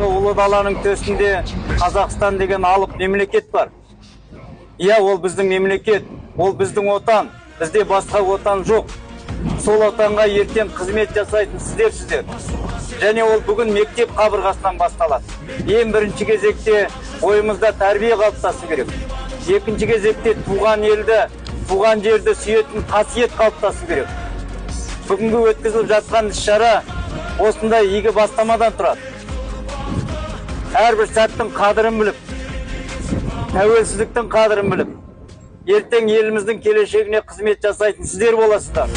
Ұлы даланың төсінде Қазақстан деген алып мемлекет бар. Иә, ол біздің мемлекет, ол біздің отан. Бізде басқа отан жоқ. Сол отанға ертең қызмет жасайтын сіздерсіздер. Және ол бүгін мектеп қабырғасынан басталады. Ең бірінші кезекте ойымызда тәрбие қалыптасу керек. Екінші кезекте туған елді, туған жерді сүйетін қасиет қалыптасу керек. Бүгінгі өткізіліп жатқан іс-шара осындай игі бастамадан тұрады. Әрбір сәттің қадірін біліп, тәуелсіздіктің қадірін біліп, ертең еліміздің келешегіне қызмет жасайтын сіздер боласыздар.